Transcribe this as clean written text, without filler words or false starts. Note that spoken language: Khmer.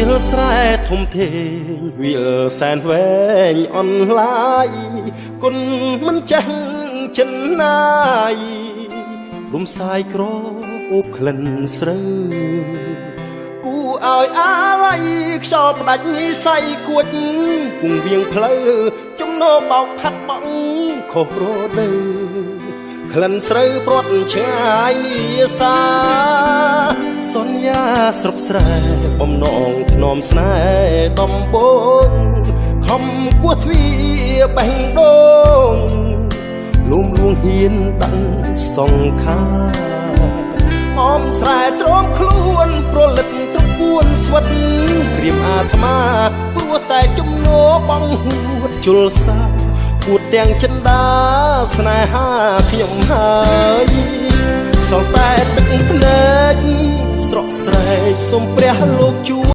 លស្រែធំធេងវាលសែនវែងអនឡាយគុណមិនចេះចិនណាយរំសាយក្រអូបក្លិនស្រូវគូឲ្យអាឡ័យខ្យល់ផ្ដាច់សៃគួចពងវៀងផ្លូវចំណោបោកផាត់បងខុសរដូវក្លិនស្រូវព្រាត់ឆ្ងាយនាសាសន្យាស្រុកស្រែបំណងធ្នមស្នេហ៍ដំបូងខំគោះទ្វារបេះដូងលួងហ៊ានដឹងសង្ខាអមស្រែទ្រាំខ្លួនប្រលិតត្រកួនស្វិតព្រៀមអាត្មាព្រោះតែជំនោបងហួតជុលសាពួតទាំងចិនដាស្នេហាខ្ញុំហើយសល់តែទឹកភ្នែកស្រក់ស្រែកសុំព្រះលោកជួយ